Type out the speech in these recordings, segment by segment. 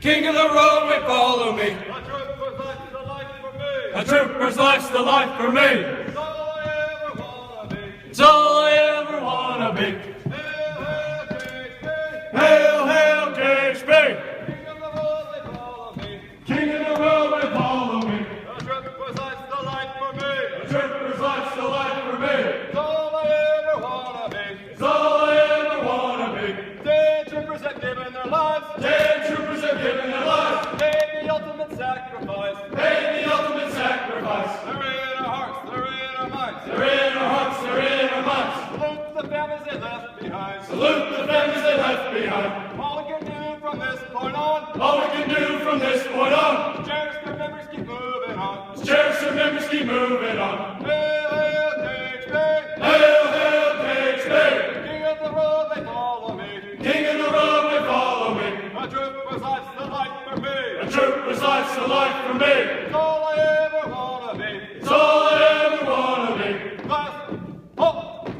King of the roadway, follow me. A trooper's life's the life for me. A trooper's life's the life for me. It's all I ever wanna be. It's all I ever wanna be. Hail, hail, KHP! Hail, hail, KHP. King of the roadway, follow me. King of the roadway, follow me. A trooper's life's the life for me. A trooper's life's the life for me. It's all I ever wanna be. It's all I ever wanna be. Dead troopers have given their lives. Dead troopers have given their lives. Paid the ultimate sacrifice. Paid the ultimate sacrifice. They're in our hearts, they're in our minds. They're in our hearts, they're in our minds. Salute the families they left behind. Salute the families they left behind. All we can do from this point on. All we can do from this point on. Cherish their memories, keep moving on. Cherish their memories, keep moving on. Hail, hail, KHP! Hail, hail, KHP. King of the road, they follow me. King of the roadway, follow me. A trooper's life's the life for me. A trooper's life's the life for me. It's all I ever wanna be. It's all I ever wanna be. Class, halt!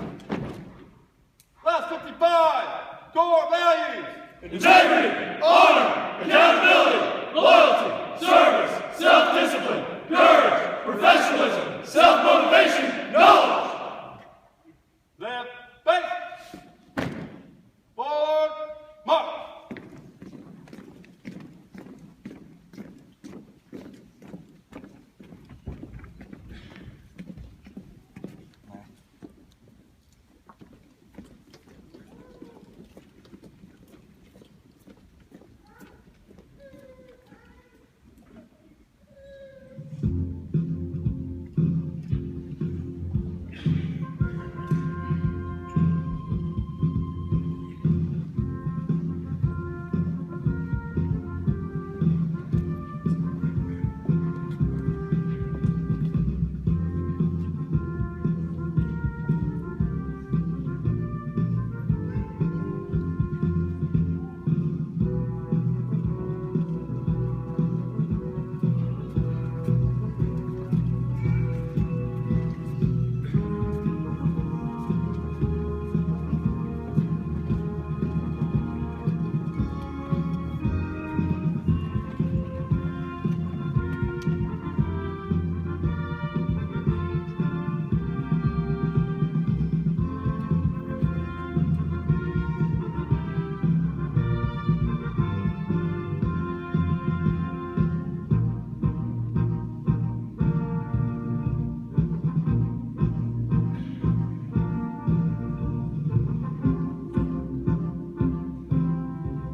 Class 55, core values. Integrity, honor, accountability, loyalty, service, self-discipline, courage, professionalism, self-motivation, knowledge. Left, base. Forward, march.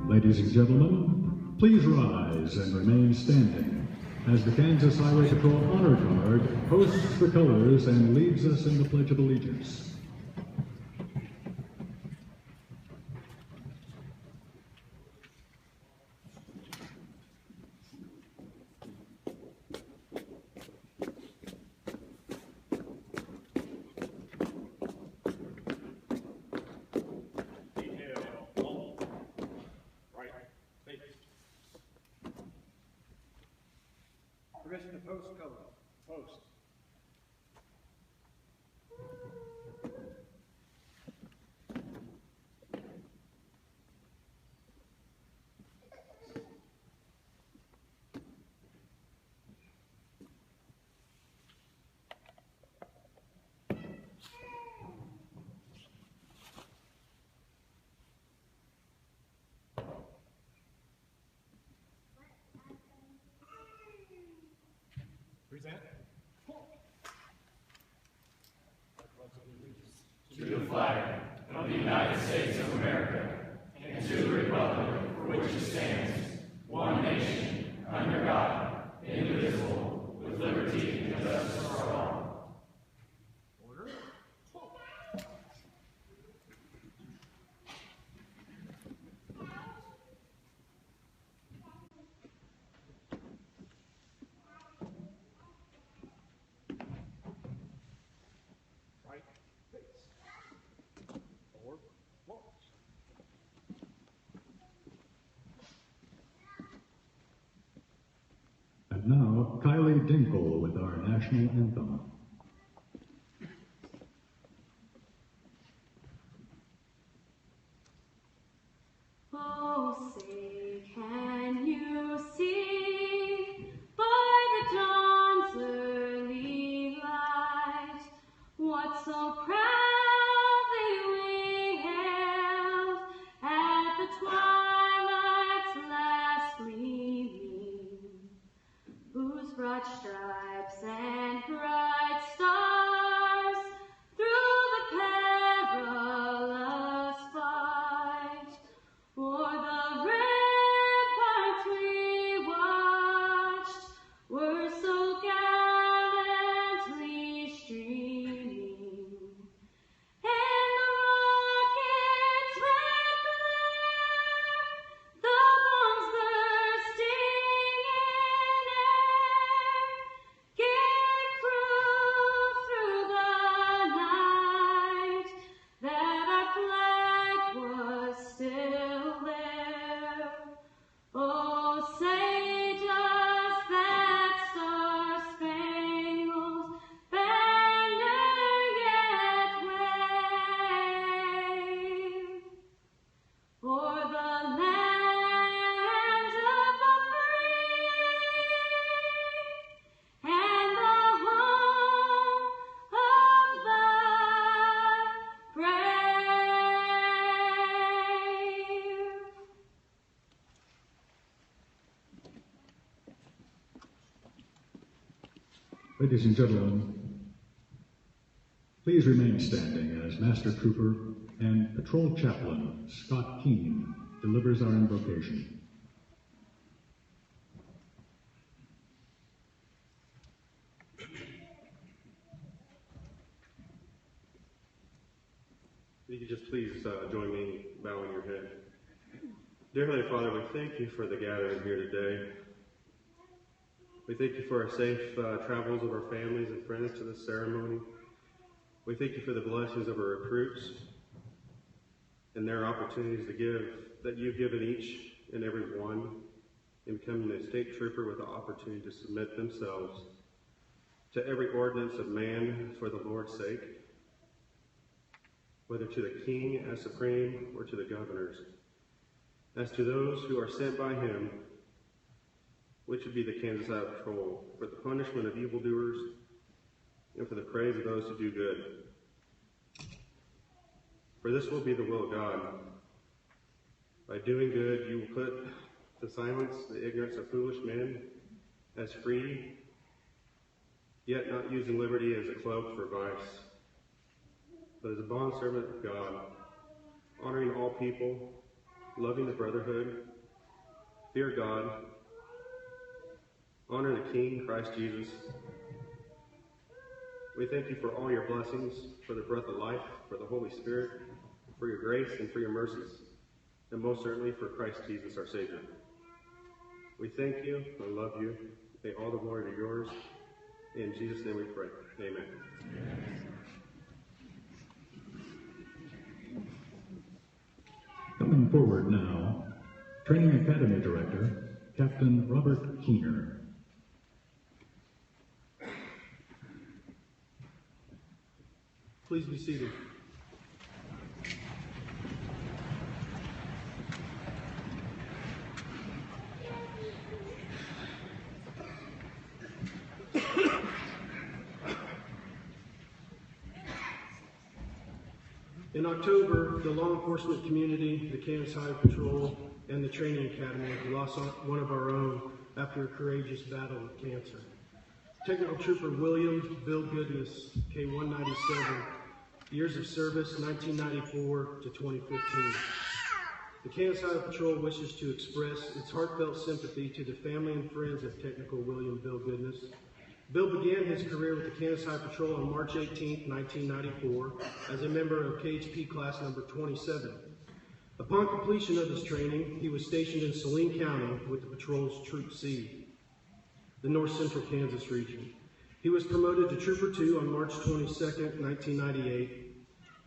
Ladies and gentlemen, please rise and remain standing as the Kansas Highway Patrol Honor Guard hosts the colors and leads us in the Pledge of Allegiance. Permission to post color. Post. Present. To the flag of the United States of America and to the republic for which it stands, one nation, under God, indivisible, with liberty and justice for all. Order. Right. Face. Forward. Launch. And now, Kylie Dinkle with our national anthem. Oh, say, can you for the land of the free and the home of the brave. Ladies and gentlemen, please remain standing as Master Trooper and Patrol Chaplain Scott Keene delivers our invocation. If you could just please join me in bowing your head. Dear Heavenly Father, we thank you for the gathering here today. We thank you for our safe travels of our families and friends to this ceremony. We thank you for the blessings of our recruits and their opportunities to give, that you've given each and every one in becoming a state trooper with the opportunity to submit themselves to every ordinance of man for the Lord's sake, whether to the king as supreme or to the governors. As to those who are sent by him, which would be the Kansas Highway Patrol, for the punishment of evildoers and for the praise of those who do good. For this will be the will of God. By doing good, you will put to silence the ignorance of foolish men as free, yet not using liberty as a cloak for vice, but as a bondservant of God, honoring all people, loving the brotherhood, fear God, honor the King, Christ Jesus. We thank you for all your blessings, for the breath of life, for the Holy Spirit, for your grace and for your mercies, and most certainly for Christ Jesus, our Savior. We thank you and love you. May all the glory be yours. In Jesus' name we pray. Amen. Coming forward now, Training Academy Director, Captain Robert Keener. Please be seated. In October, the law enforcement community, the Kansas Highway Patrol, and the Training Academy lost one of our own after a courageous battle with cancer. Technical Trooper William Bill Goodness, K-197, years of service 1994 to 2015. The Kansas Highway Patrol wishes to express its heartfelt sympathy to the family and friends of Technical William Bill Goodness. Bill began his career with the Kansas Highway Patrol on March 18, 1994, as a member of KHP Class number 27. Upon completion of his training, he was stationed in Saline County with the Patrol's Troop C, the North Central Kansas region. He was promoted to Trooper 2 on March 22, 1998.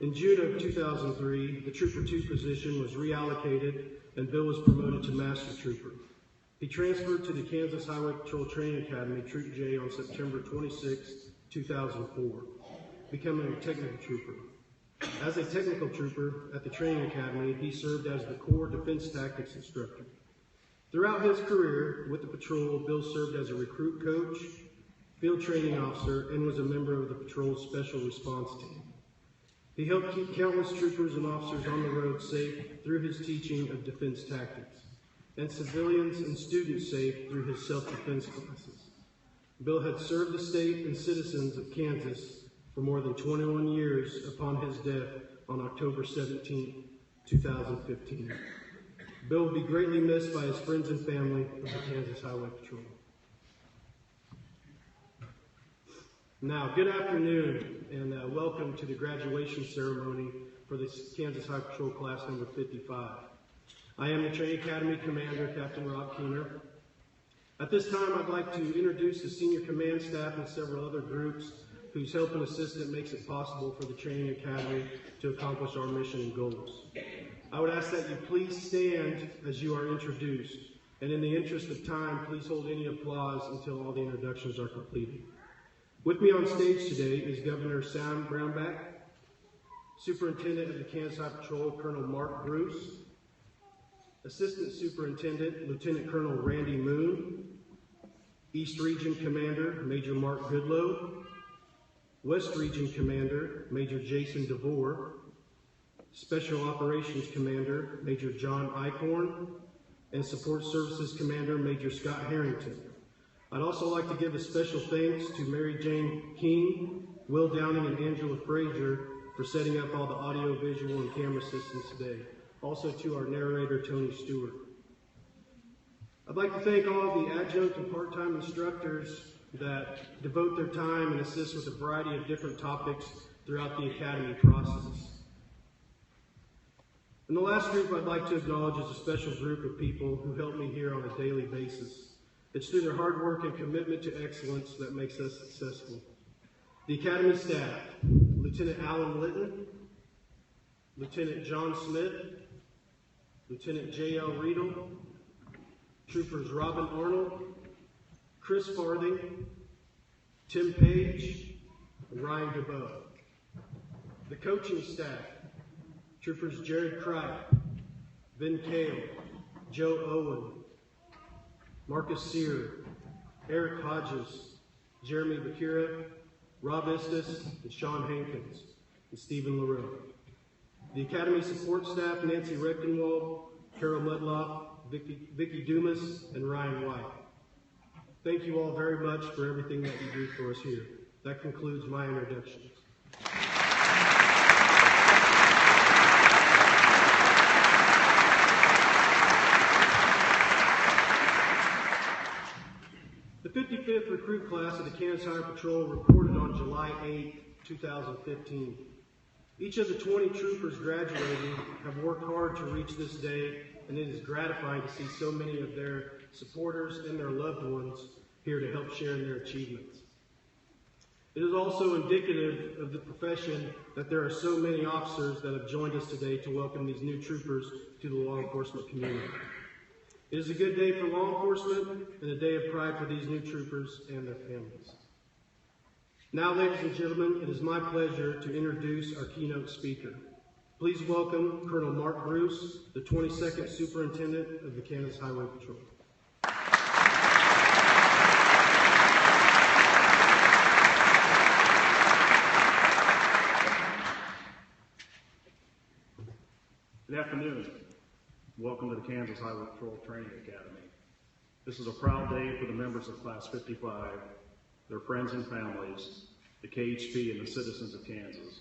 In June of 2003, the Trooper 2 position was reallocated and Bill was promoted to Master Trooper. He transferred to the Kansas Highway Patrol Training Academy, Troop J, on September 26, 2004, becoming a Technical Trooper. As a Technical Trooper at the Training Academy, he served as the Corps Defense Tactics Instructor. Throughout his career with the Patrol, Bill served as a recruit coach, field training officer, and was a member of the Patrol's Special Response Team. He helped keep countless troopers and officers on the road safe through his teaching of defense tactics, and civilians and students safe through his self-defense classes. Bill had served the state and citizens of Kansas for more than 21 years upon his death on October 17, 2015. Bill will be greatly missed by his friends and family of the Kansas Highway Patrol. Now, good afternoon, and welcome to the graduation ceremony for the Kansas Highway Patrol Class number 55. I am the Training Academy Commander, Captain Rob Keener. At this time, I'd like to introduce the senior command staff and several other groups whose help and assistance makes it possible for the Training Academy to accomplish our mission and goals. I would ask that you please stand as you are introduced, and in the interest of time, please hold any applause until all the introductions are completed. With me on stage today is Governor Sam Brownback, Superintendent of the Kansas Highway Patrol, Colonel Mark Bruce, Assistant Superintendent, Lieutenant Colonel Randy Moon, East Region Commander, Major Mark Goodloe, West Region Commander, Major Jason DeVore, Special Operations Commander, Major John Eichhorn, and Support Services Commander, Major Scott Harrington. I'd also like to give a special thanks to Mary Jane King, Will Downing, and Angela Frazier for setting up all the audio, visual, and camera systems today. Also to our narrator, Tony Stewart. I'd like to thank all the adjunct and part-time instructors that devote their time and assist with a variety of different topics throughout the academy process. And the last group I'd like to acknowledge is a special group of people who help me here on a daily basis. It's through their hard work and commitment to excellence that makes us successful. The Academy staff, Lieutenant Alan Litton, Lieutenant John Smith, Lieutenant J.L. Riedel, Troopers Robin Arnold, Chris Farthing, Tim Page, and Ryan DeBoe. The coaching staff, Troopers Jared Cripe, Ben Kale, Joe Owen, Marcus Sear, Eric Hodges, Jeremy Bakira, Rob Istis, and Sean Hankins, and Stephen LaRoe. The Academy support staff, Nancy Rechtenwald, Carol Ludloff, Vicky Dumas, and Ryan White. Thank you all very much for everything that you do for us here. That concludes my introduction. The 55th recruit class of the Kansas Highway Patrol reported on July 8, 2015. Each of the 20 troopers graduating have worked hard to reach this day, and it is gratifying to see so many of their supporters and their loved ones here to help share in their achievements. It is also indicative of the profession that there are so many officers that have joined us today to welcome these new troopers to the law enforcement community. It is a good day for law enforcement and a day of pride for these new troopers and their families. Now, ladies and gentlemen, it is my pleasure to introduce our keynote speaker. Please welcome Colonel Mark Bruce, the 22nd Superintendent of the Kansas Highway Patrol. Good afternoon. Welcome to the Kansas Highway Patrol Training Academy. This is a proud day for the members of Class 55, their friends and families, the KHP, and the citizens of Kansas.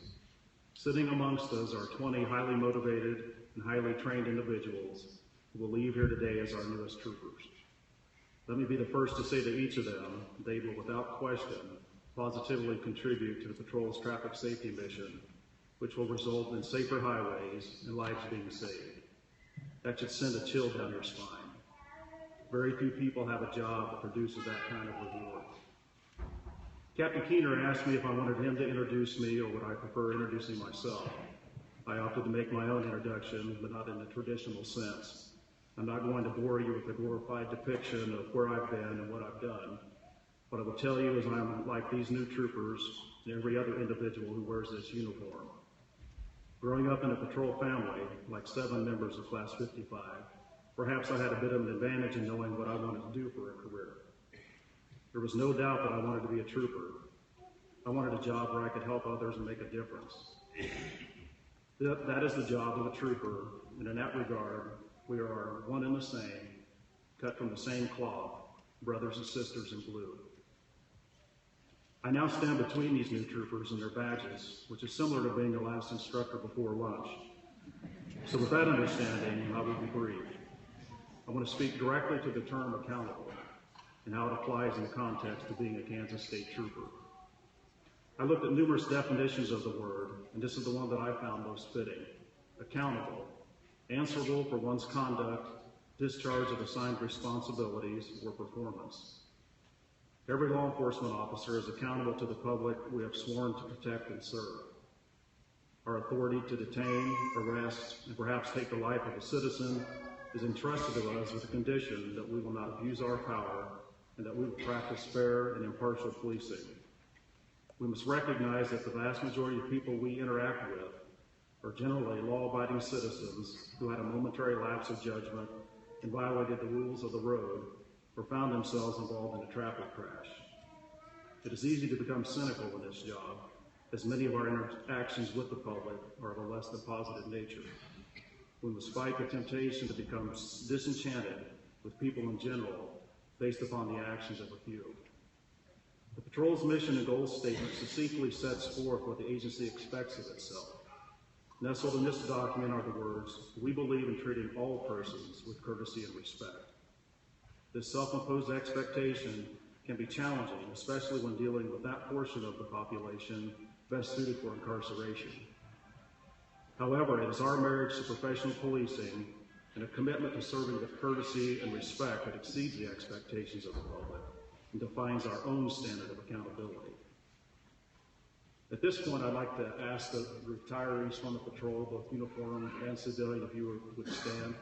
Sitting amongst us are 20 highly motivated and highly trained individuals who will leave here today as our newest troopers. Let me be the first to say to each of them, they will without question positively contribute to the patrol's traffic safety mission, which will result in safer highways and lives being saved. That should send a chill down your spine. Very few people have a job that produces that kind of reward. Captain Keener asked me if I wanted him to introduce me or would I prefer introducing myself. I opted to make my own introduction, but not in the traditional sense. I'm not going to bore you with a glorified depiction of where I've been and what I've done. What I will tell you is I'm like these new troopers and every other individual who wears this uniform. Growing up in a patrol family, like 7 members of Class 55, perhaps I had a bit of an advantage in knowing what I wanted to do for a career. There was no doubt that I wanted to be a trooper. I wanted a job where I could help others and make a difference. That is the job of a trooper, and in that regard, we are one and the same, cut from the same cloth, brothers and sisters in blue. I now stand between these new troopers and their badges, which is similar to being the last instructor before lunch. So with that understanding, I will be brief. I want to speak directly to the term accountable and how it applies in the context of being a Kansas State Trooper. I looked at numerous definitions of the word, and this is the one that I found most fitting. Accountable, answerable for one's conduct, discharge of assigned responsibilities, or performance. Every law enforcement officer is accountable to the public we have sworn to protect and serve. Our authority to detain, arrest, and perhaps take the life of a citizen is entrusted to us with the condition that we will not abuse our power and that we will practice fair and impartial policing. We must recognize that the vast majority of people we interact with are generally law-abiding citizens who had a momentary lapse of judgment and violated the rules of the road or found themselves involved in a traffic crash. It is easy to become cynical in this job, as many of our interactions with the public are of a less than positive nature. We must fight the temptation to become disenchanted with people in general based upon the actions of a few. The Patrol's mission and goal statement succinctly sets forth what the agency expects of itself. Nestled in this document are the words, "We believe in treating all persons with courtesy and respect." This self-imposed expectation can be challenging, especially when dealing with that portion of the population best suited for incarceration. However, it is our marriage to professional policing and a commitment to serving with courtesy and respect that exceeds the expectations of the public and defines our own standard of accountability. At this point, I'd like to ask the retirees from the patrol, both uniformed and civilian, if you would stand.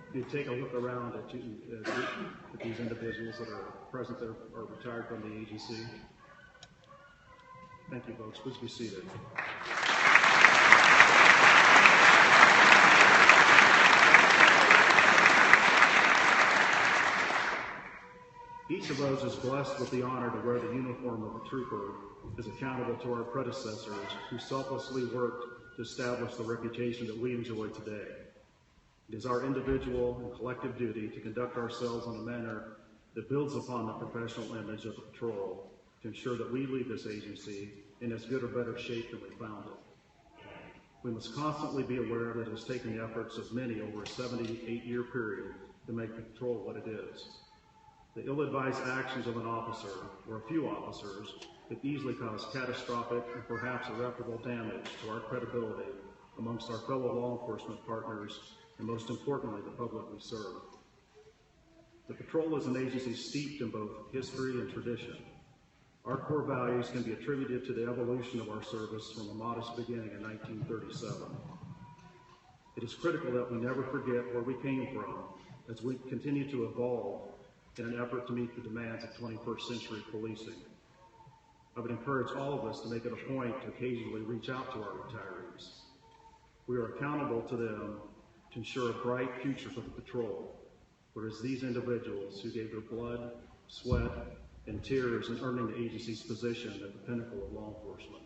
If you take a look around at these individuals that are present that are retired from the agency. Thank you, folks. Please be seated. Each of us is blessed with the honor to wear the uniform of a trooper, is accountable to our predecessors who selflessly worked to establish the reputation that we enjoy today. It is our individual and collective duty to conduct ourselves in a manner that builds upon the professional image of the patrol to ensure that we leave this agency in as good or better shape than we found it. We must constantly be aware that it has taken the efforts of many over a 78-year period to make the patrol what it is. The ill-advised actions of an officer, or a few officers, could easily cause catastrophic and perhaps irreparable damage to our credibility amongst our fellow law enforcement partners and most importantly, the public we serve. The patrol is an agency steeped in both history and tradition. Our core values can be attributed to the evolution of our service from a modest beginning in 1937. It is critical that we never forget where we came from as we continue to evolve in an effort to meet the demands of 21st century policing. I would encourage all of us to make it a point to occasionally reach out to our retirees. We are accountable to them to ensure a bright future for the patrol, whereas these individuals who gave their blood, sweat, and tears in earning the agency's position at the pinnacle of law enforcement.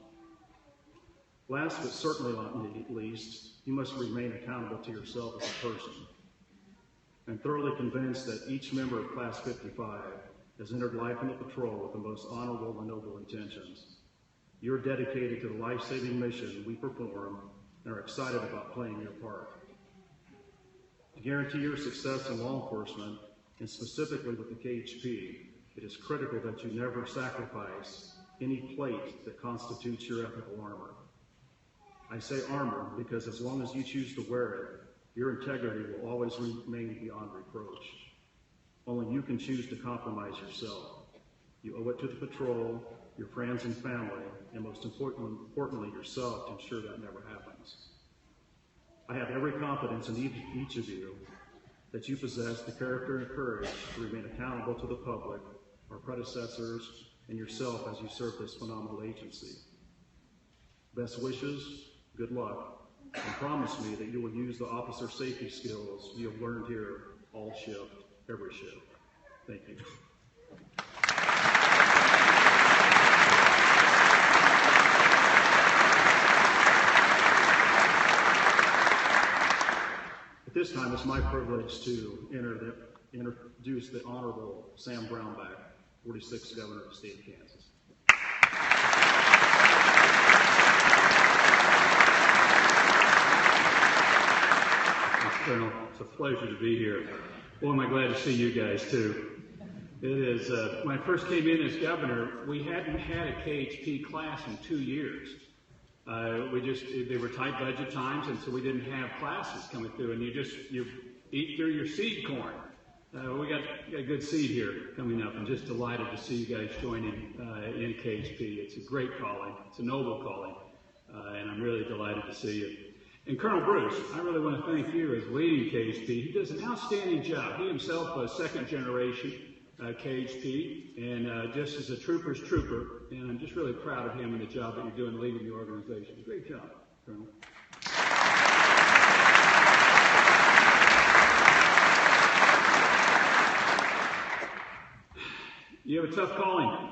Last but certainly not least, you must remain accountable to yourself as a person. I'm thoroughly convinced that each member of Class 55 has entered life in the patrol with the most honorable and noble intentions. You're dedicated to the life-saving mission we perform and are excited about playing your part. To guarantee your success in law enforcement, and specifically with the KHP, it is critical that you never sacrifice any plate that constitutes your ethical armor. I say armor because as long as you choose to wear it, your integrity will always remain beyond reproach. Only you can choose to compromise yourself. You owe it to the patrol, your friends and family, and most importantly yourself to ensure that never happens. I have every confidence in each of you that you possess the character and courage to remain accountable to the public, our predecessors, and yourself as you serve this phenomenal agency. Best wishes, good luck, and promise me that you will use the officer safety skills you have learned here all shift, every shift. Thank you. At this time, it's my privilege to introduce the Honorable Sam Brownback, 46th Governor of the State of Kansas. Mr. Colonel, it's a pleasure to be here. Boy, am I glad to see you guys too. It is, when I first came in as governor, we hadn't had a KHP class in 2 years. They were tight budget times, and so we didn't have classes coming through, and you eat through your seed corn. We got a good seed here coming up, and just delighted to see you guys joining in KHP. It's a great calling. It's a noble calling, and I'm really delighted to see you. And Colonel Bruce, I really want to thank you as leading KHP. He does an outstanding job. He himself was second generation, KHP, and just as a trooper's trooper, and I'm just really proud of him and the job that you're doing leading the organization. Great job, Colonel. You have a tough calling.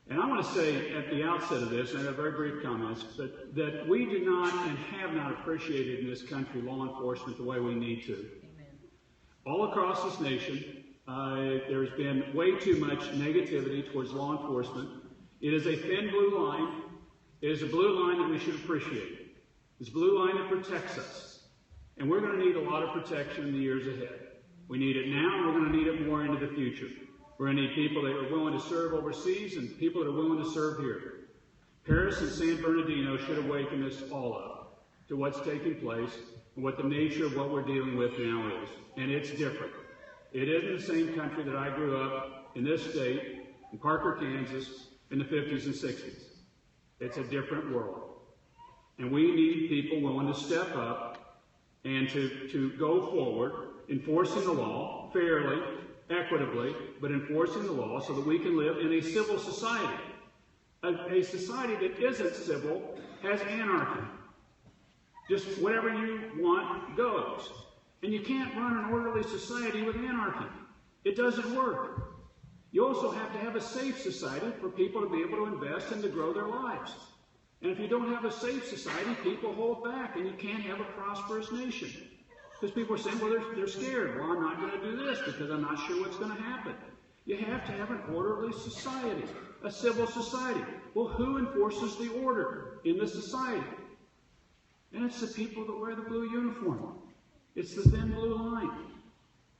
And I want to say at the outset of this, and I have very brief comments, but that we do not and have not appreciated in this country law enforcement the way we need to. Amen. All across this nation, there's been way too much negativity towards law enforcement. It is a thin blue line. It is a blue line that we should appreciate. It's a blue line that protects us. And we're going to need a lot of protection in the years ahead. We need it now, and we're going to need it more into the future. We're going to need people that are willing to serve overseas and people that are willing to serve here. Paris and San Bernardino should awaken us all up to what's taking place and what the nature of what we're dealing with now is. And it's different. It isn't the same country that I grew up in this state, in Parker, Kansas, in the 50s and 60s. It's a different world. And we need people willing to step up and to go forward, enforcing the law fairly, equitably, but enforcing the law so that we can live in a civil society. A society that isn't civil has anarchy. Just whatever you want goes. And you can't run an orderly society with anarchy. It doesn't work. You also have to have a safe society for people to be able to invest and to grow their lives. And if you don't have a safe society, people hold back, and you can't have a prosperous nation. Because people are saying, well, they're scared. Well, I'm not going to do this because I'm not sure what's going to happen. You have to have an orderly society, a civil society. Well, who enforces the order in the society? And it's the people that wear the blue uniform. It's the thin blue line.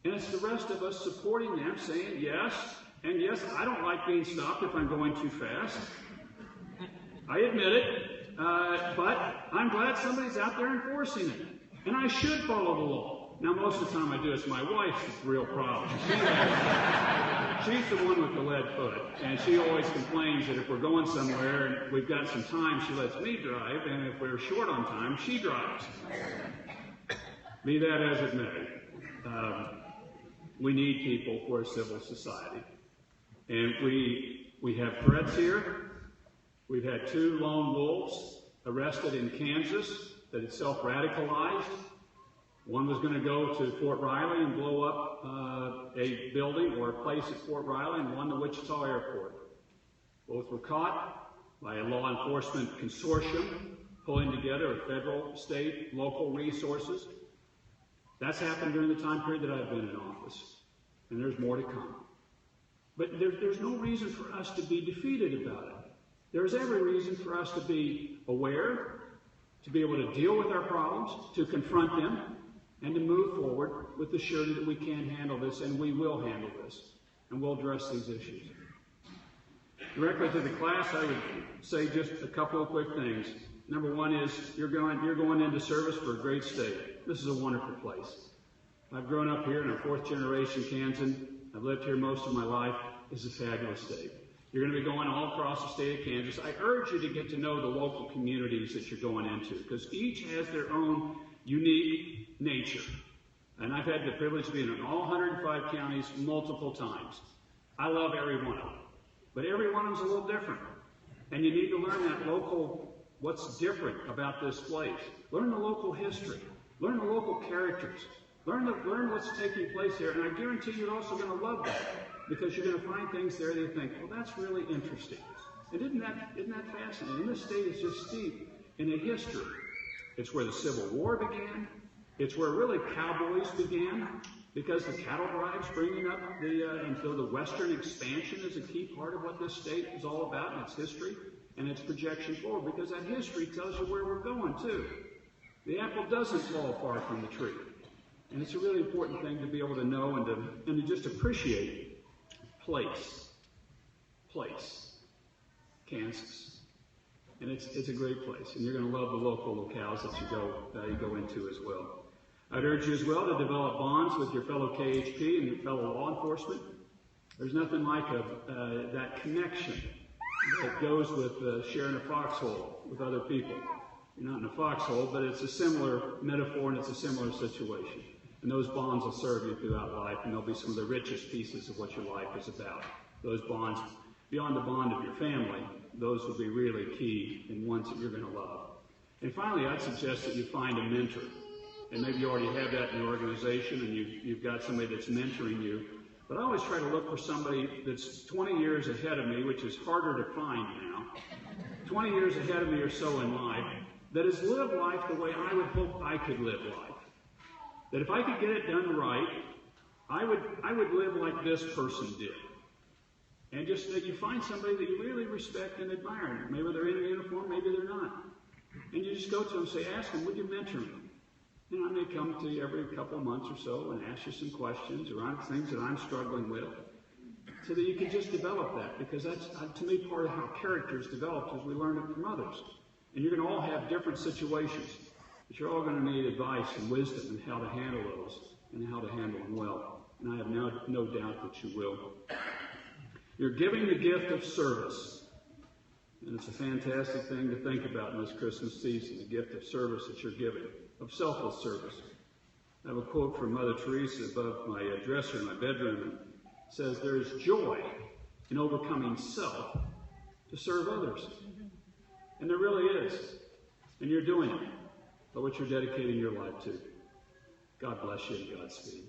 And it's the rest of us supporting them, saying yes, and yes, I don't like being stopped if I'm going too fast. I admit it, but I'm glad somebody's out there enforcing it. And I should follow the law. Now, most of the time I do, it's my wife's real problem. She's the one with the lead foot. And she always complains that if we're going somewhere and we've got some time, she lets me drive. And if we're short on time, she drives. Be that as it may. We need people for a civil society. And we have threats here. We've had 2 lone wolves arrested in Kansas that had self-radicalized. One was going to go to Fort Riley and blow up a building or a place at Fort Riley, and one to Wichita Airport. Both were caught by a law enforcement consortium pulling together of federal, state, local resources. That's happened during the time period that I've been in office, and there's more to come. But there's no reason for us to be defeated about it. There's every reason for us to be aware, to be able to deal with our problems, to confront them, and to move forward with the surety that we can handle this, and we will handle this, and we'll address these issues. Directly to the class, I would say just a couple of quick things. Number one is you're going into service for a great state. This is a wonderful place. I've grown up here in a 4th generation Kansan. I've lived here most of my life. It's a fabulous state. You're going to be going all across the state of Kansas. I urge you to get to know the local communities that you're going into, because each has their own unique nature. And I've had the privilege of being in all 105 counties multiple times. I love every one of them. But every one of them is a little different. And you need to learn that local, what's different about this place. Learn the local history. Learn the local characters. Learn what's taking place here. And I guarantee you're also going to love that, because you're going to find things there that you think, well, that's really interesting. And isn't that fascinating? And this state is just steeped in a history. It's where the Civil War began. It's where really cowboys began, because the cattle drives bringing up and so the western expansion is a key part of what this state is all about in its history and its projection forward, because that history tells you where we're going too. The apple doesn't fall far from the tree. And it's a really important thing to be able to know and to just appreciate place, Kansas. And it's a great place, and you're going to love the local locales that you go into as well. I'd urge you as well to develop bonds with your fellow KHP and your fellow law enforcement. There's nothing like that connection that goes with sharing a foxhole with other people. You're not in a foxhole, but it's a similar metaphor and it's a similar situation. And those bonds will serve you throughout life, and they'll be some of the richest pieces of what your life is about. Those bonds, beyond the bond of your family, those will be really key and ones that you're going to love. And finally, I'd suggest that you find a mentor. And maybe you already have that in your organization, and you've got somebody that's mentoring you. But I always try to look for somebody that's 20 years ahead of me, which is harder to find now, 20 years ahead of me or so in life, that has lived life the way I would hope I could live life. That if I could get it done right, I would live like this person did. And just that you find somebody that you really respect and admire. Maybe they're in uniform, maybe they're not. And you just go to them and say, ask them, would you mentor me? And I may come to you every couple of months or so and ask you some questions around things that I'm struggling with, so that you can just develop that, because that's, to me, part of how character is developed is we learn it from others. And you're going to all have different situations, but you're all going to need advice and wisdom in how to handle those and how to handle them well. And I have no doubt that you will. You're giving the gift of service. And it's a fantastic thing to think about in this Christmas season, the gift of service that you're giving, of selfless service. I have a quote from Mother Teresa above my dresser in my bedroom. It says, there is joy in overcoming self to serve others. And there really is. And you're doing it by what you're dedicating your life to. God bless you and Godspeed.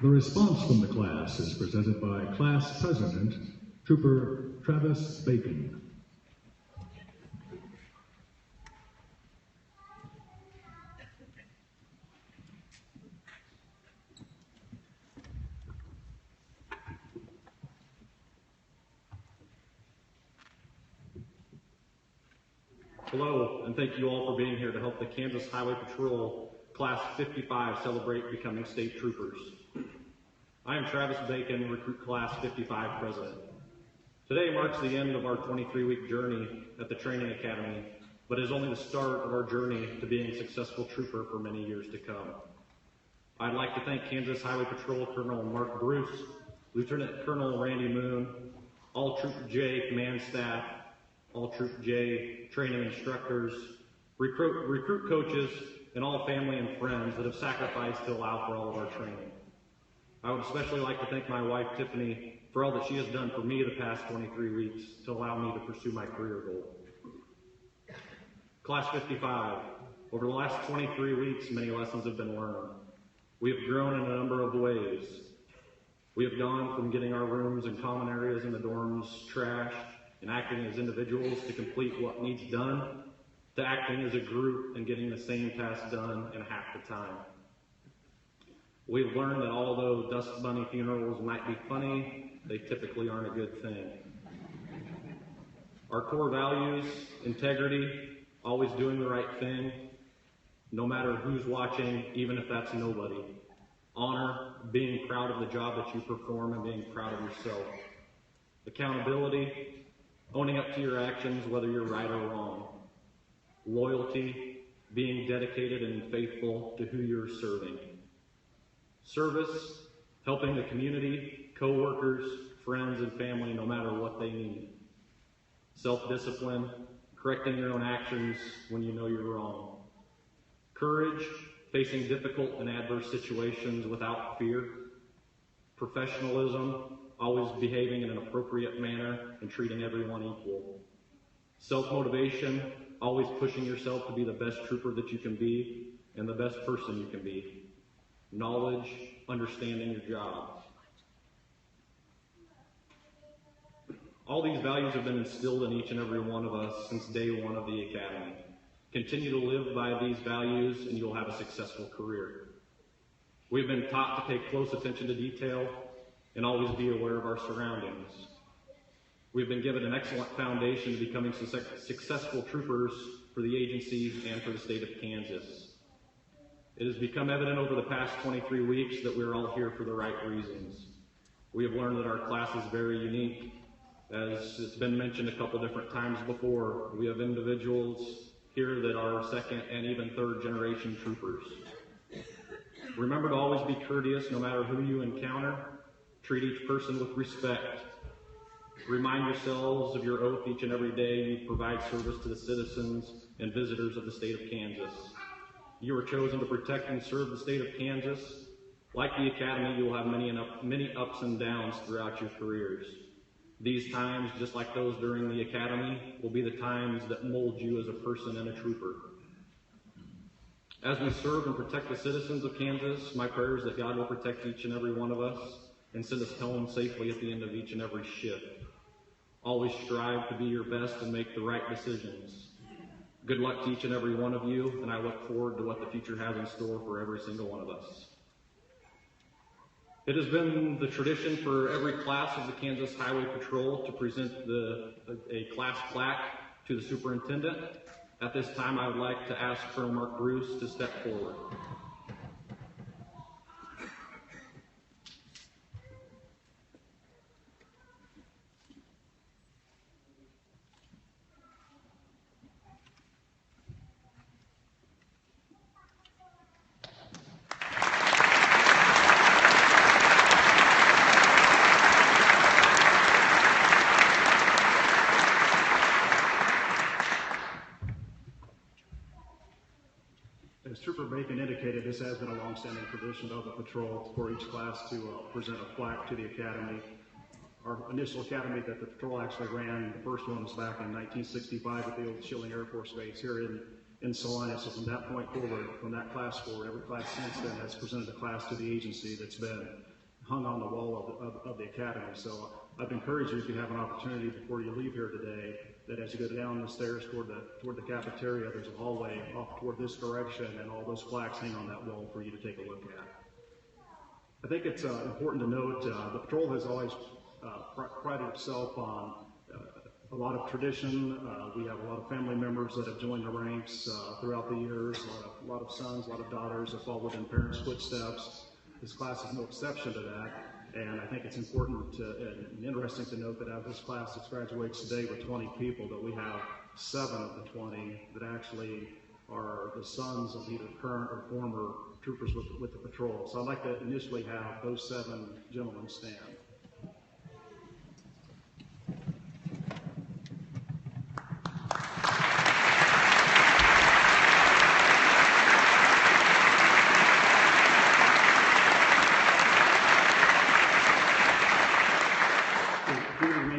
The response from the class is presented by Class President, Trooper Travis Bacon. Hello, and thank you all for being here to help the Kansas Highway Patrol Class 55 celebrate becoming state troopers. I am Travis Bacon, Recruit Class 55 President. Today marks the end of our 23-week journey at the Training Academy, but is only the start of our journey to being a successful trooper for many years to come. I'd like to thank Kansas Highway Patrol Colonel Mark Bruce, Lieutenant Colonel Randy Moon, all Troop J command staff, all Troop J training instructors, recruit coaches, and all family and friends that have sacrificed to allow for all of our training. I would especially like to thank my wife, Tiffany, for all that she has done for me the past 23 weeks to allow me to pursue my career goal. Class 55, over the last 23 weeks, many lessons have been learned. We have grown in a number of ways. We have gone from getting our rooms and common areas in the dorms trashed and acting as individuals to complete what needs done, to acting as a group and getting the same task done in half the time. We've learned that although dust bunny funerals might be funny, they typically aren't a good thing. Our core values, integrity, always doing the right thing, no matter who's watching, even if that's nobody. Honor, being proud of the job that you perform and being proud of yourself. Accountability, owning up to your actions whether you're right or wrong. Loyalty, being dedicated and faithful to who you're serving. Service, helping the community, co-workers, friends, and family no matter what they need. Self-discipline, correcting your own actions when you know you're wrong. Courage, facing difficult and adverse situations without fear. Professionalism, always behaving in an appropriate manner and treating everyone equal. Self-motivation, always pushing yourself to be the best trooper that you can be and the best person you can be. Knowledge, understanding your job. All these values have been instilled in each and every one of us since day one of the Academy. Continue to live by these values and you'll have a successful career. We've been taught to pay close attention to detail and always be aware of our surroundings. We've been given an excellent foundation to becoming successful troopers for the agency and for the state of Kansas. It has become evident over the past 23 weeks that we're all here for the right reasons. We have learned that our class is very unique. As it's been mentioned a couple different times before, we have individuals here that are second and even third generation troopers. Remember to always be courteous no matter who you encounter. Treat each person with respect. Remind yourselves of your oath each and every day you provide service to the citizens and visitors of the state of Kansas. You are chosen to protect and serve the state of Kansas. Like the Academy, you will have many ups and downs throughout your careers. These times, just like those during the Academy, will be the times that mold you as a person and a trooper. As we serve and protect the citizens of Kansas, my prayer is that God will protect each and every one of us and send us home safely at the end of each and every shift. Always strive to be your best and make the right decisions. Good luck to each and every one of you, and I look forward to what the future has in store for every single one of us. It has been the tradition for every class of the Kansas Highway Patrol to present a class plaque to the superintendent. At this time, I would like to ask Colonel Mark Bruce to step forward. As Trooper Bacon indicated, this has been a long-standing tradition of the patrol for each class to present a plaque to the Academy. Our initial Academy that the patrol actually ran, the first one was back in 1965 at the old Schilling Air Force Base here in Salina. So from that point forward, from that class forward, every class since then has presented a class to the agency that's been hung on the wall of the Academy. So I'd encourage you, if you have an opportunity before you leave here today, that as you go down the stairs toward the cafeteria, there's a hallway off toward this direction, and all those plaques hang on that wall for you to take a look at. I think it's important to note the patrol has always prided itself on a lot of tradition. We have a lot of family members that have joined the ranks throughout the years, a lot of sons, a lot of daughters that followed in parents' footsteps. This class is no exception to that. And I think it's important and interesting to note that out of this class that graduates today with 20 people, that we have 7 of the 20 that actually are the sons of either current or former troopers with the patrol. So I'd like to initially have those 7 gentlemen stand.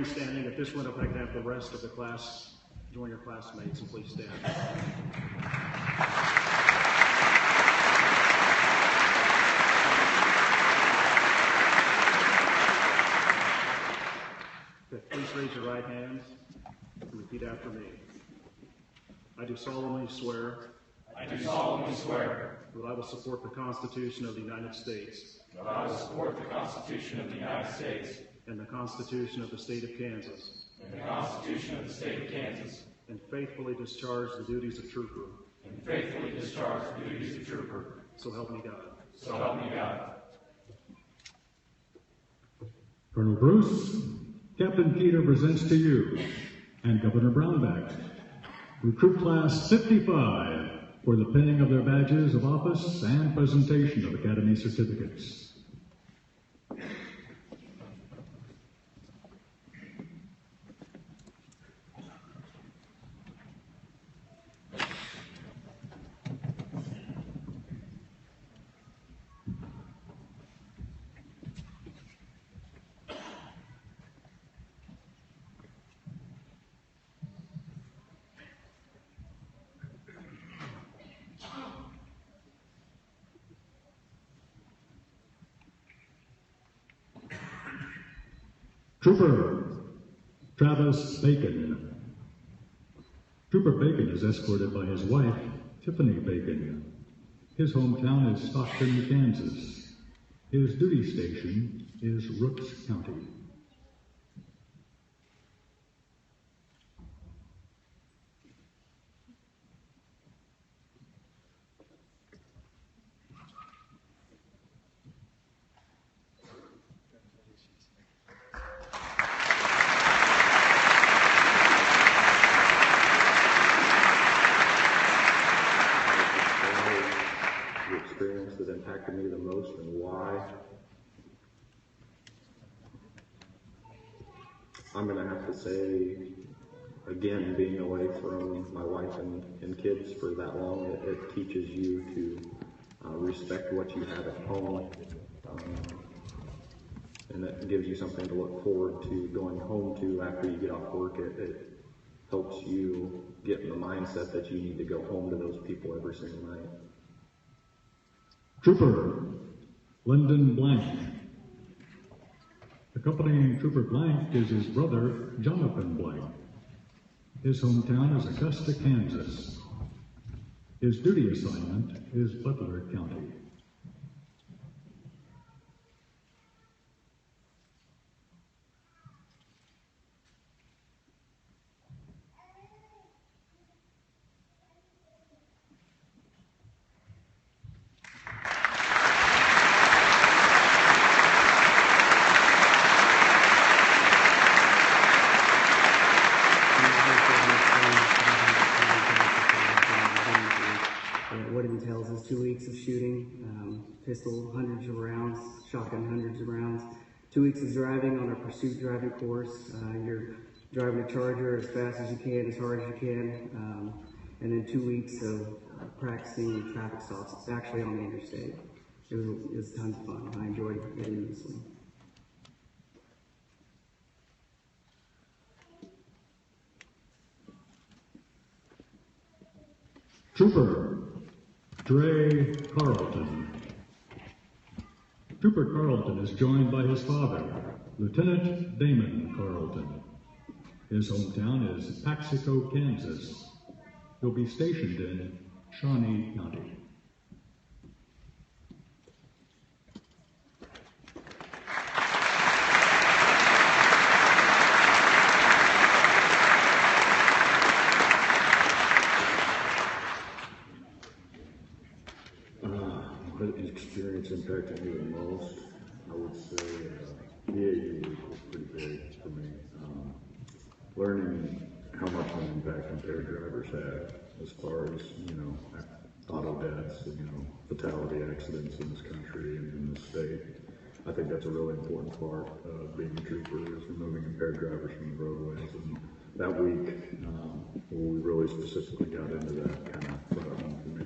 Standing. At this point, if I can have the rest of the class join your classmates, and please stand. Okay, please raise your right hands and repeat after me. I do solemnly swear. I do solemnly swear that I will support the Constitution of the United States. that I will support the Constitution of the United States and the Constitution of the State of Kansas. and the Constitution of the State of Kansas, and faithfully discharge the duties of trooper. and faithfully discharge the duties of trooper. So help me God. So help me God. Colonel Bruce, Captain Peter presents to you, and Governor Brownback, Recruit Class 55 for the pinning of their badges of office and presentation of Academy certificates. Trooper Travis Bacon. Trooper Bacon is escorted by his wife, Tiffany Bacon. His hometown is Stockton, Kansas. His duty station is Rooks County. That impacted me the most and why? I'm going to have to say, again, being away from my wife and kids for that long, it teaches you to respect what you have at home. And it gives you something to look forward to going home to after you get off work. It helps you get in the mindset that you need to go home to those people every single night. Trooper Lyndon Blank. Accompanying Trooper Blank is his brother, Jonathan Blank. His hometown is Augusta, Kansas. His duty assignment is Butler County. What it entails is 2 weeks of shooting, pistol hundreds of rounds, shotgun hundreds of rounds, 2 weeks of driving on a pursuit driving course. You're driving a Charger as fast as you can, as hard as you can, and then 2 weeks of practicing traffic stops, actually on the interstate. It was tons of fun. I enjoyed getting this one. Trooper Dre Carlton. Trooper Carlton is joined by his father, Lieutenant Damon Carlton. His hometown is Paxico, Kansas. He'll be stationed in Shawnee County. What experience impacted me the most? I would say the AU was pretty big for me. Learning how much of an impact impaired drivers have as far as, auto deaths and, fatality accidents in this country and in this state. I think that's a really important part of being a trooper, is removing impaired drivers from the roadways. And that week, we really specifically got into that kind of brought it home for me.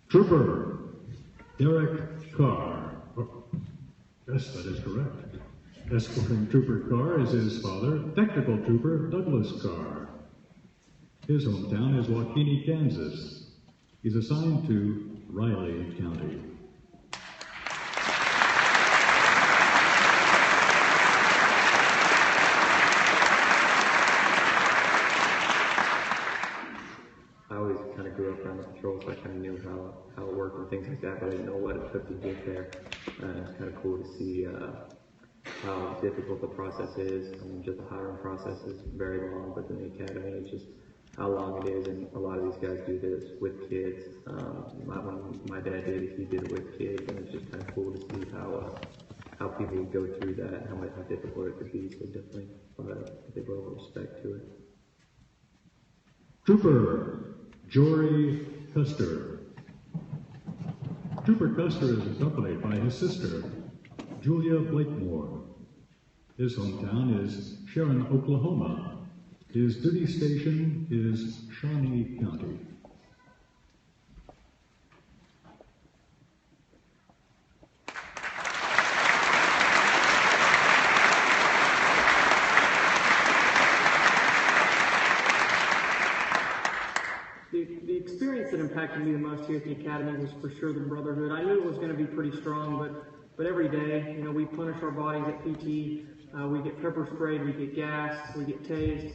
Trooper Derek Carr. Oh, yes, that is correct. Escorting Trooper Carr is his father, Technical Trooper Douglas Carr. His hometown is Waukene, Kansas. He's assigned to Riley County. I always kind of grew up around the patrol, so I kind of knew how it worked and things like that, but I didn't know what it took to get there. It's kind of cool to see how difficult the process is. I mean, just the hiring process is very long, but then the academy, it's just how long it is, and a lot of these guys do this with kids. When my dad did it, he did it with kids, and it's just kind of cool to see how people would go through that and how difficult it could be. So definitely a big level of respect to it. Trooper Jory Custer. Trooper Custer is accompanied by his sister, Julia Blakemore. His hometown is Sharon, Oklahoma. His duty station is Shawnee County. The experience that impacted me the most here at the academy was for sure the brotherhood. I knew it was going to be pretty strong, but every day, we punish our bodies at PT. We get pepper sprayed, we get gassed, we get tased,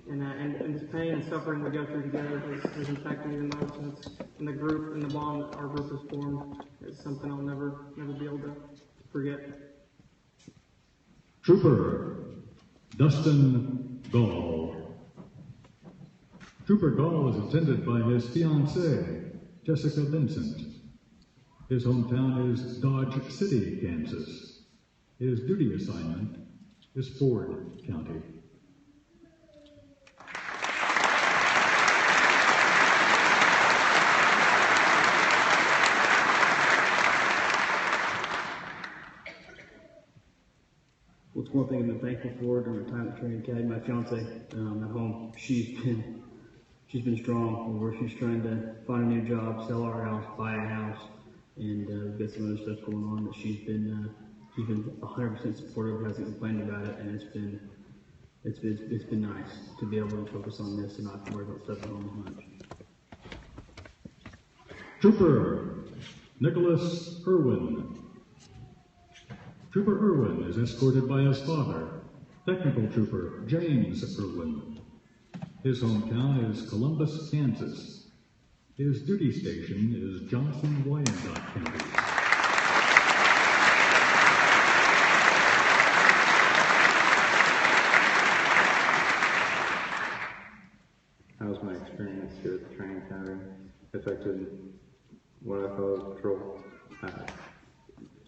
and this pain and suffering we go through together has impacted me the most. And the group and the bond that our group has formed is something I'll never be able to forget. Trooper Dustin Gall. Trooper Gall is attended by his fiancée, Jessica Vincent. His hometown is Dodge City, Kansas. His duty assignment is Ford County. thing I'm thankful for during my time at Training Academy. My fiance at home, she's been strong. Where she's trying to find a new job, sell our house, buy a house, and we've got some other stuff going on. That she's been 100% supportive, hasn't complained about it, and it's been nice to be able to focus on this and not worry about stuff at home much. Trooper Nicholas Irwin. Trooper Irwin is escorted by his father, Technical Trooper James Irwin. His hometown is Columbus, Kansas. His duty station is Johnson, Wyandotte County. How was my experience here at the training academy? Affected what I thought of patrol.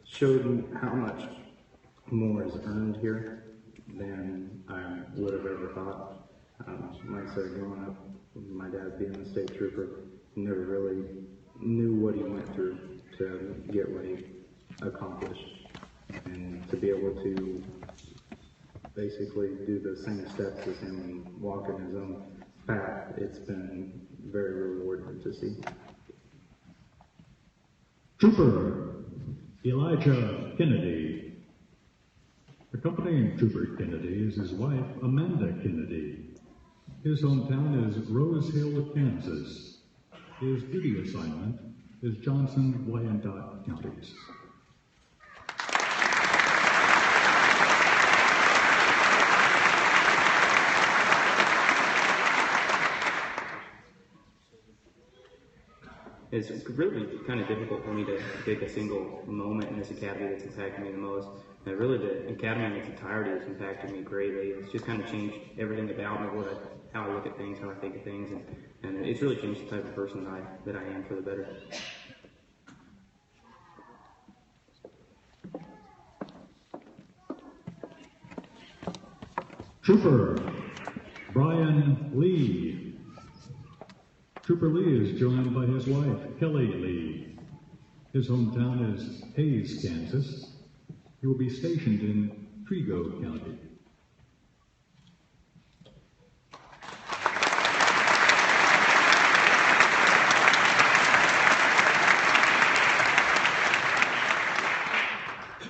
Showed me how much more is earned here than I would have ever thought. Like I said, growing up, my dad being a state trooper, never really knew what he went through to get what he accomplished. And to be able to basically do the same steps as him and walk in his own path, it's been very rewarding to see. Trooper Elijah Kennedy. Accompanying Trooper Kennedy is his wife, Amanda Kennedy. His hometown is Rose Hill, Kansas. His duty assignment is Johnson, Wyandotte counties. It's really kind of difficult for me to pick a single moment in this academy that's impacted me the most. And really, the academy in its entirety has impacted me greatly. It's just kind of changed everything about me, how I look at things, how I think of things, and it's really changed the type of person that I am for the better. Trooper Brian Lee. Trooper Lee is joined by his wife, Kelly Lee. His hometown is Hays, Kansas. He will be stationed in Trego County.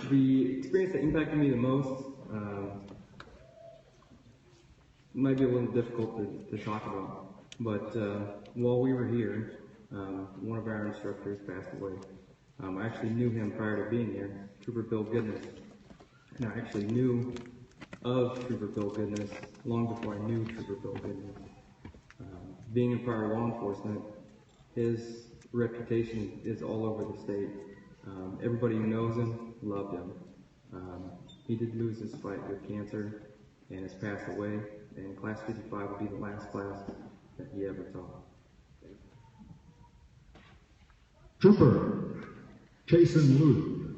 The experience that impacted me the most might be a little difficult to talk about. But while we were here, one of our instructors passed away. I actually knew him prior to being here, Trooper Bill Goodness. And I actually knew of Trooper Bill Goodness long before I knew Trooper Bill Goodness. Being in prior law enforcement, his reputation is all over the state. Everybody who knows him loved him. He did lose his fight with cancer and has passed away. And Class 55 will be the last class that he ever taught. Trooper Chasen Luth.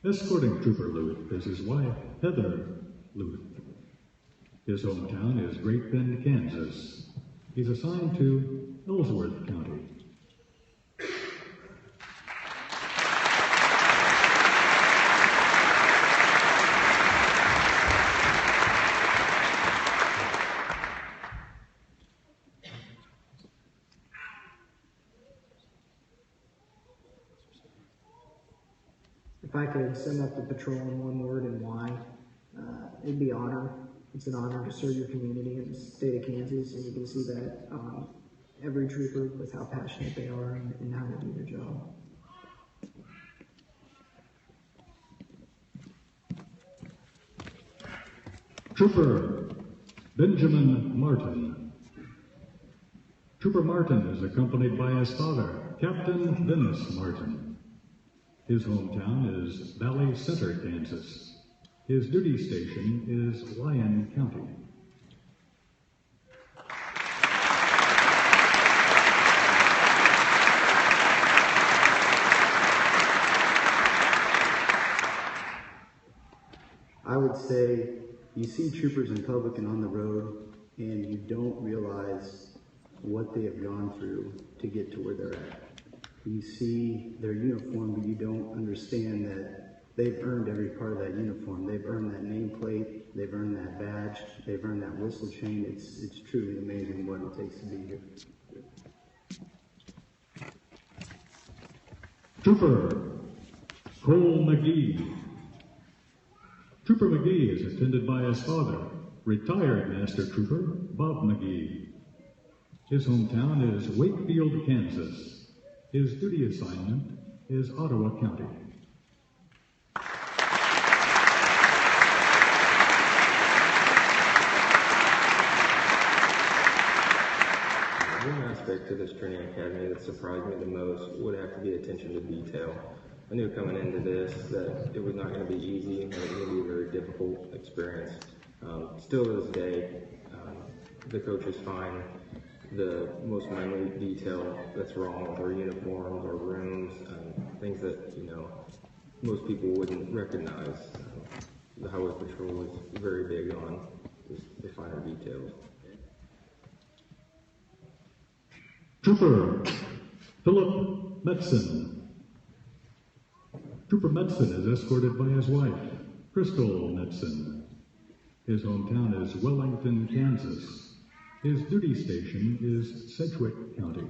Escorting Trooper Luth is his wife, Heather Luth. His hometown is Great Bend, Kansas. He's assigned to Ellsworth County. If I could sum up the patrol in one word and why, it'd be honor. It's an honor to serve your community in the state of Kansas, and you can see that every trooper with how passionate they are and how they do their job. Trooper Benjamin Martin. Trooper Martin is accompanied by his father, Captain Dennis Martin. His hometown is Valley Center, Kansas. His duty station is Lyon County. I would say you see troopers in public and on the road, and you don't realize what they have gone through to get to where they're at. You see their uniform, but you don't understand that they've earned every part of that uniform. They've earned that nameplate, they've earned that badge, they've earned that whistle chain. It's truly amazing what it takes to be here. Trooper Cole McGee. Trooper McGee is attended by his father, retired Master Trooper Bob McGee. His hometown is Wakefield, Kansas. His duty assignment is Ottawa County. One aspect to this training academy that surprised me the most would have to be attention to detail. I knew coming into this that it was not going to be easy and it was going to be a very difficult experience. Still to this day, the coaches find the most minute detail that's wrong with our uniforms, our rooms, things that, most people wouldn't recognize. The Highway Patrol is very big on the finer details. Trooper Philip Metzen. Trooper Metzen is escorted by his wife, Crystal Metzen. His hometown is Wellington, Kansas. His duty station is Sedgwick County.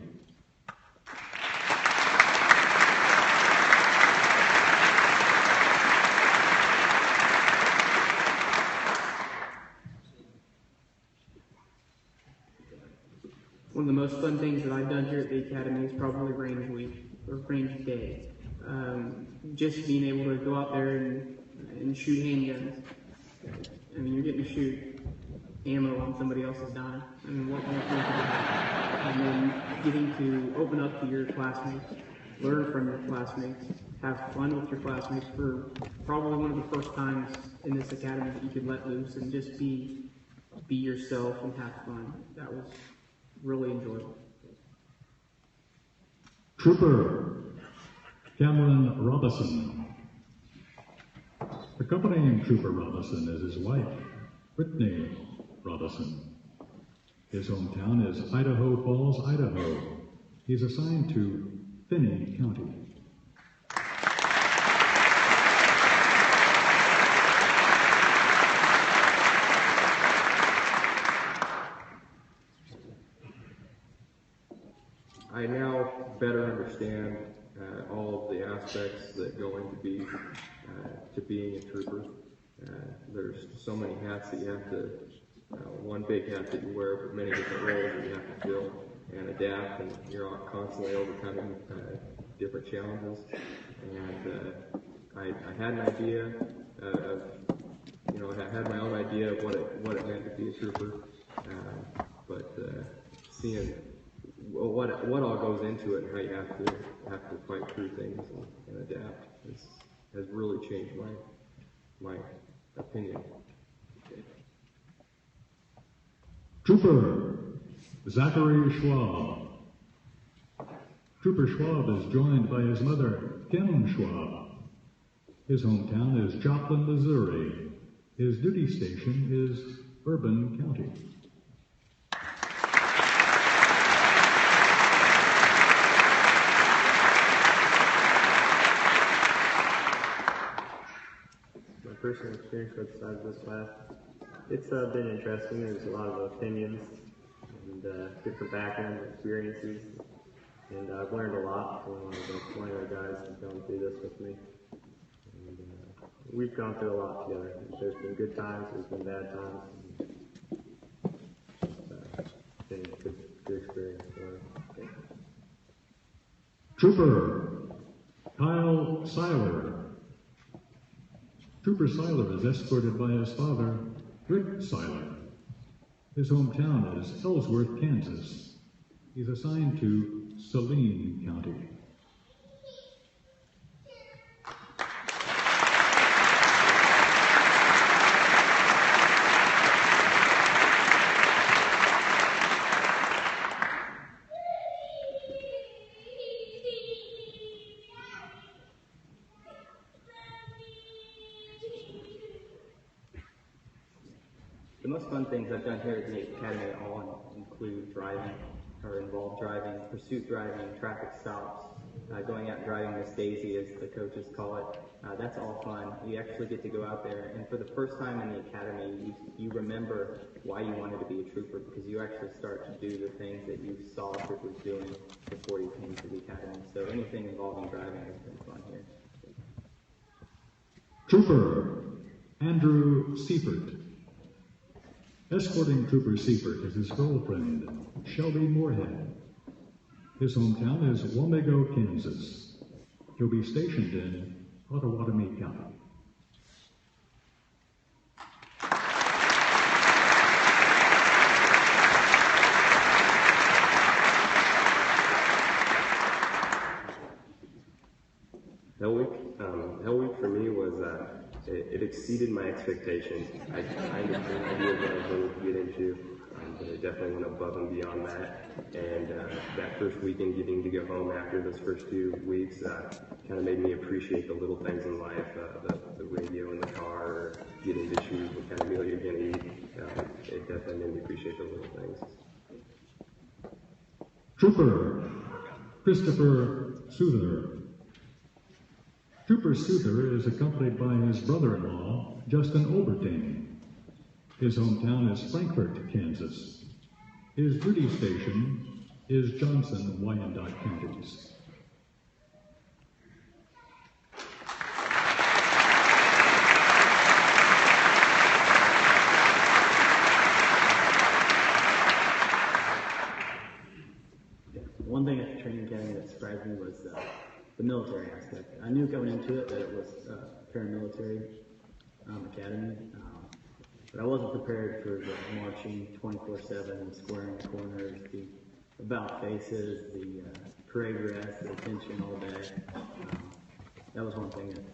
One of the most fun things that I've done here at the Academy is probably range week, or range day. Just being able to go out there and shoot handguns. I mean, you're getting to shoot ammo on somebody else's dime. I mean, what more can you do? And then getting to open up to your classmates, learn from your classmates, have fun with your classmates for probably one of the first times in this academy that you could let loose and just be yourself and have fun. That was really enjoyable. Trooper Cameron Robison. Accompanying Trooper Robison is his wife, Brittany Robison. His hometown is Idaho Falls, Idaho. He's assigned to Finney County. I now better understand all of the aspects that go into being a trooper. There's so many hats that you have to, one big hat that you wear, but many different roles that you have to fill and adapt, and you're constantly overcoming different challenges. And I had an idea of, I had my own idea of what it meant to be a trooper, but seeing what all goes into it and how you have to fight through things and adapt has really changed my opinion. Trooper Zachary Schwab. Trooper Schwab is joined by his mother, Kim Schwab. His hometown is Joplin, Missouri. His duty station is Bourbon County. Personal experience with the size of this class. It's been interesting. There's a lot of opinions and different backgrounds and experiences, and I've learned a lot from one of the guys who's gone through this with me. And we've gone through a lot together. There's been good times, there's been bad times. It's been a good experience for me. Trooper Kyle Seiler. Trooper Seiler is escorted by his father, Rick Seiler. His hometown is Ellsworth, Kansas. He's assigned to Saline County. The most fun things I've done here at the Academy all involve driving, pursuit driving, traffic stops, going out and driving Miss Daisy, as the coaches call it. That's all fun. You actually get to go out there, and for the first time in the academy, you remember why you wanted to be a trooper, because you actually start to do the things that you saw troopers doing before you came to the academy. So anything involving driving has been fun here. Trooper Andrew Seifert. Escorting Trooper Seifert is his girlfriend, Shelby Moorhead. His hometown is Wamego, Kansas. He'll be stationed in Pottawatomie County. Hell Week for me was, it exceeded my expectations. I kind of had an idea of what I was going to get into, but I definitely went above and beyond that. And that first weekend, getting to go home after those first 2 weeks, kind of made me appreciate the little things in life, the radio in the car, or getting to choose what kind of meal you're going to eat. It definitely made me appreciate the little things. Trooper Christopher Souther. Trooper Souther is accompanied by his brother-in-law, Justin Oberting. His hometown is Frankfort, Kansas. His duty station is Johnson, Wyandotte counties. One thing at the training academy that surprised me was the military aspect. I knew going into it that it was a paramilitary academy, but I wasn't prepared for the marching 24/7, squaring the corners, the about faces, the parade dress, the attention all day. That was one thing that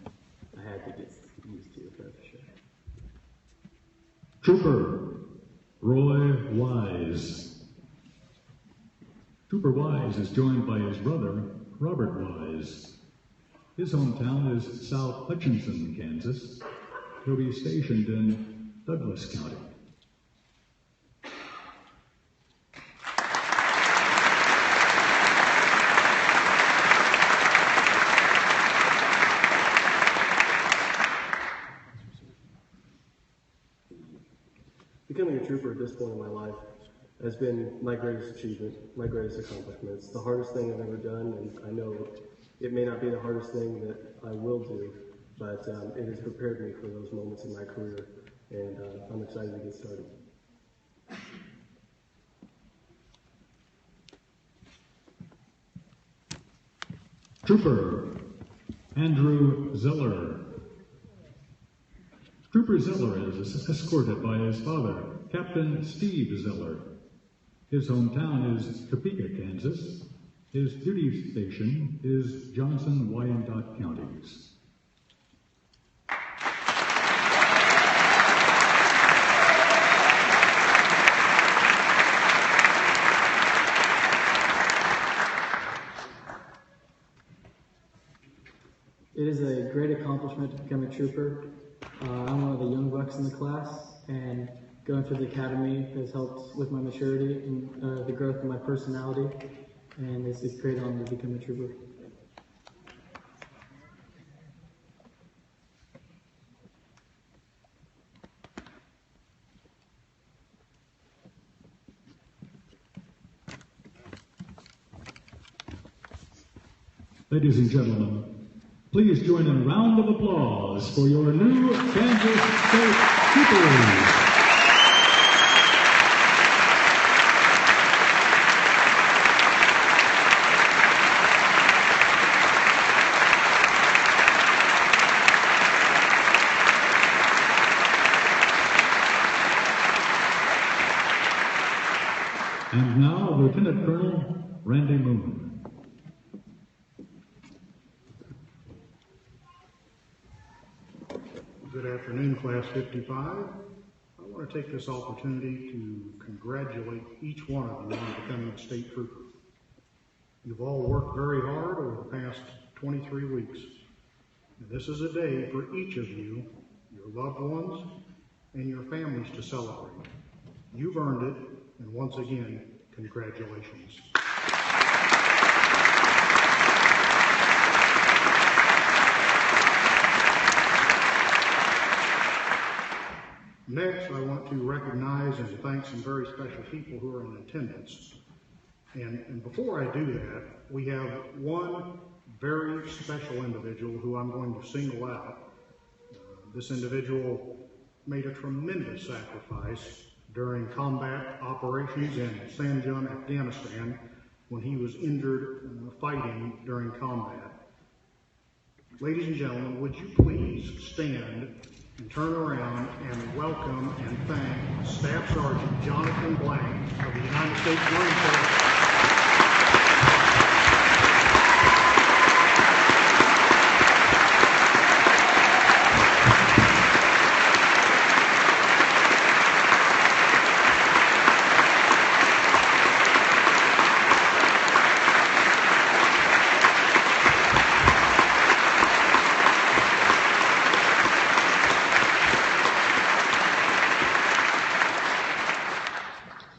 I had to get used to, for sure. Trooper Roy Wise. Trooper Wise is joined by his brother, Robert Wise. His hometown is South Hutchinson, Kansas. He'll be stationed in Douglas County. Becoming a trooper at this point in my life has been my greatest achievement, my greatest accomplishment. It's the hardest thing I've ever done, and I know it may not be the hardest thing that I will do, but it has prepared me for those moments in my career, and I'm excited to get started. Trooper Andrew Zeller. Trooper Zeller is escorted by his father, Captain Steve Zeller. His hometown is Topeka, Kansas. His duty station is Johnson, Wyandotte counties. It is a great accomplishment to become a trooper. I'm one of the young bucks in the class, and going through the academy has helped with my maturity and the growth of my personality, and it's a great honor to become a trooper. Ladies and gentlemen, please join in a round of applause for your new Kansas State Troopers. And now, Lieutenant Colonel Randy Moon. Good afternoon, Class 55. I want to take this opportunity to congratulate each one of you on becoming a state trooper. You've all worked very hard over the past 23 weeks. And this is a day for each of you, your loved ones, and your families to celebrate. You've earned it, and once again, congratulations. Next, I want to recognize and thank some very special people who are in attendance. And before I do that, we have one very special individual who I'm going to single out. This individual made a tremendous sacrifice during combat operations in Sanjun, Afghanistan, when he was injured fighting during combat. Ladies and gentlemen, would you please stand and turn around and welcome and thank Staff Sergeant Jonathan Blank of the United States Marine Corps.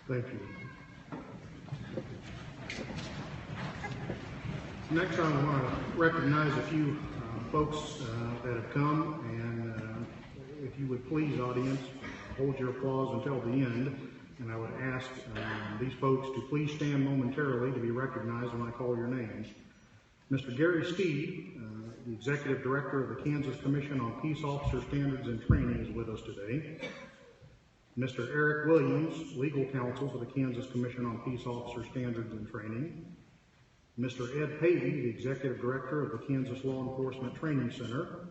Thank you. Next, I want to recognize a few folks that have come, and if you would please, audience, hold your applause until the end, and I would ask these folks to please stand momentarily to be recognized when I call your names. Mr. Gary Steed, the Executive Director of the Kansas Commission on Peace Officer Standards and Training, is with us today. Mr. Eric Williams, Legal Counsel for the Kansas Commission on Peace Officer Standards and Training. Mr. Ed Pavey, the Executive Director of the Kansas Law Enforcement Training Center.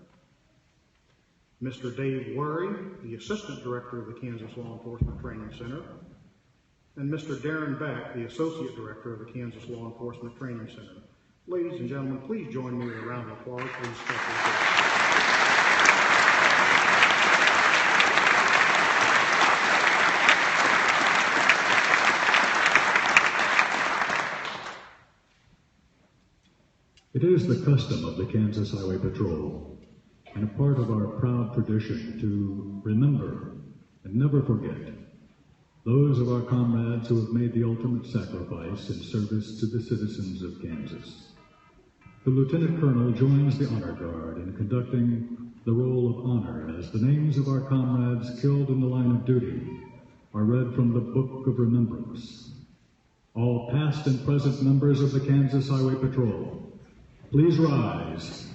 Mr. Dave Worry, the Assistant Director of the Kansas Law Enforcement Training Center. And Mr. Darren Beck, the Associate Director of the Kansas Law Enforcement Training Center. Ladies and gentlemen, please join me in a round of applause for these special guests. It is the custom of the Kansas Highway Patrol, and a part of our proud tradition, to remember and never forget those of our comrades who have made the ultimate sacrifice in service to the citizens of Kansas. The Lieutenant Colonel joins the Honor Guard in conducting the roll of honor as the names of our comrades killed in the line of duty are read from the Book of Remembrance. All past and present members of the Kansas Highway Patrol, please rise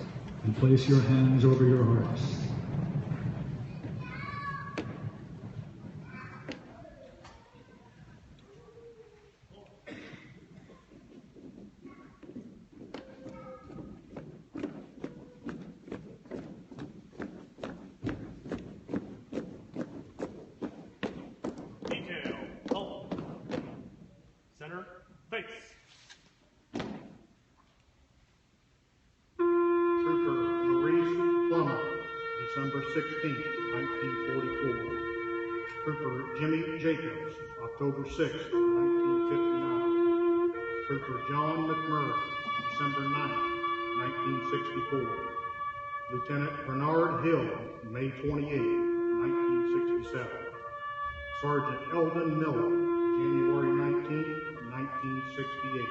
and place your hands over your hearts. Detail, halt. Center, face. December 16, 1944. Trooper Jimmy Jacobs, October 6, 1959. Trooper John McMurray, December 9, 1964. Lieutenant Bernard Hill, May 28, 1967. Sergeant Eldon Miller, January 19, 1968.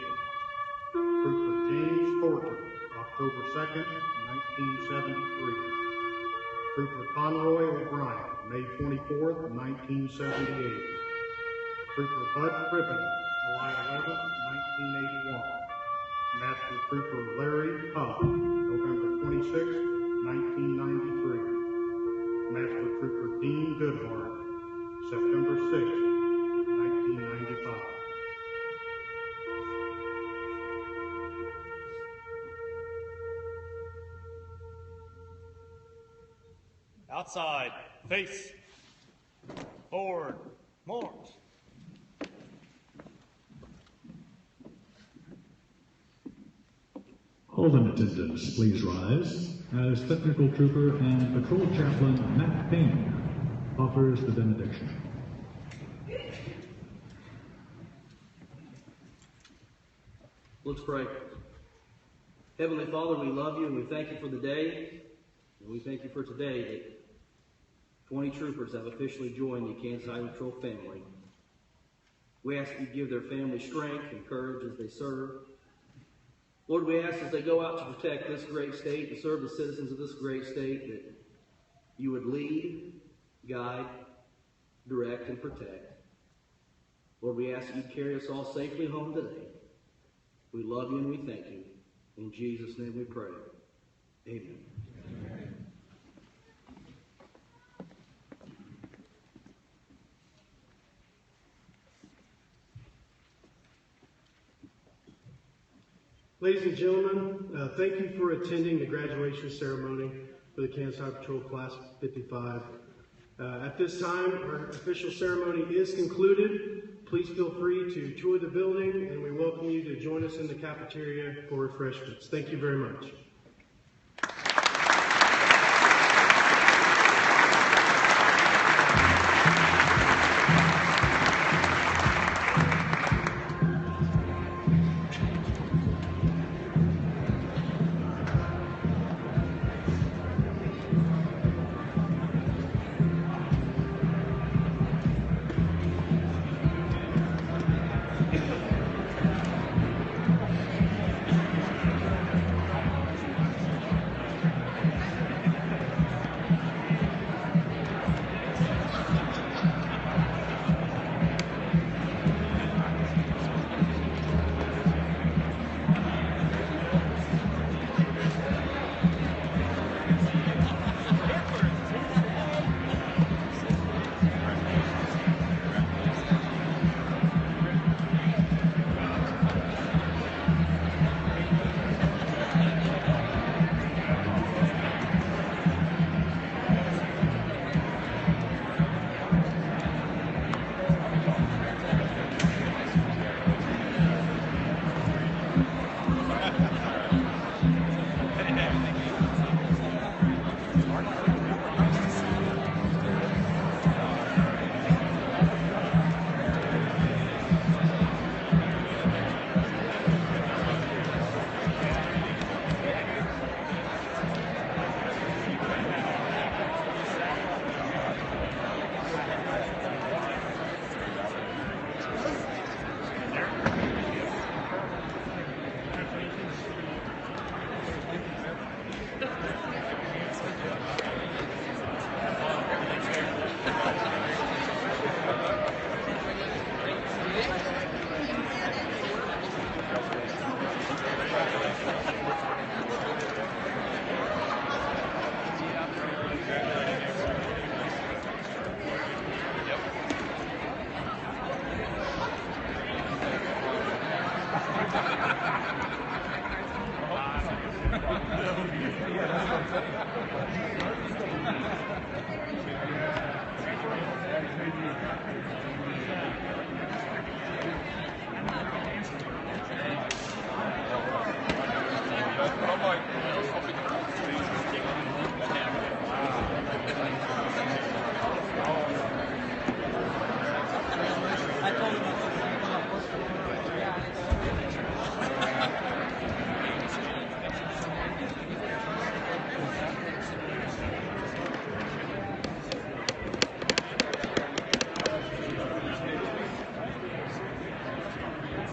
Trooper James Thornton, October 2nd, 1973. Trooper Conroy O'Brien, May 24th, 1978. Trooper Bud Cribbin, July 11th, 1981. Master Trooper Larry Hubb, November 26th, 1993. Master Trooper Dean Goodhart, September 6th, 1995. Outside, face. Forward, march. All in attendance, please rise as Technical Trooper and Patrol Chaplain Matt Payne offers the benediction. Let's pray. Heavenly Father, we love you and we thank you for the day. And we thank you for today that 20 troopers have officially joined the Kansas Highway Patrol family. We ask you to give their family strength and courage as they serve. Lord, we ask as they go out to protect this great state, to serve the citizens of this great state, that you would lead, guide, direct, and protect. Lord, we ask that you carry us all safely home today. We love you and we thank you. In Jesus' name we pray. Amen. Ladies and gentlemen, thank you for attending the graduation ceremony for the Kansas Highway Patrol Class 55. At this time, our official ceremony is concluded. Please feel free to tour the building, and we welcome you to join us in the cafeteria for refreshments. Thank you very much.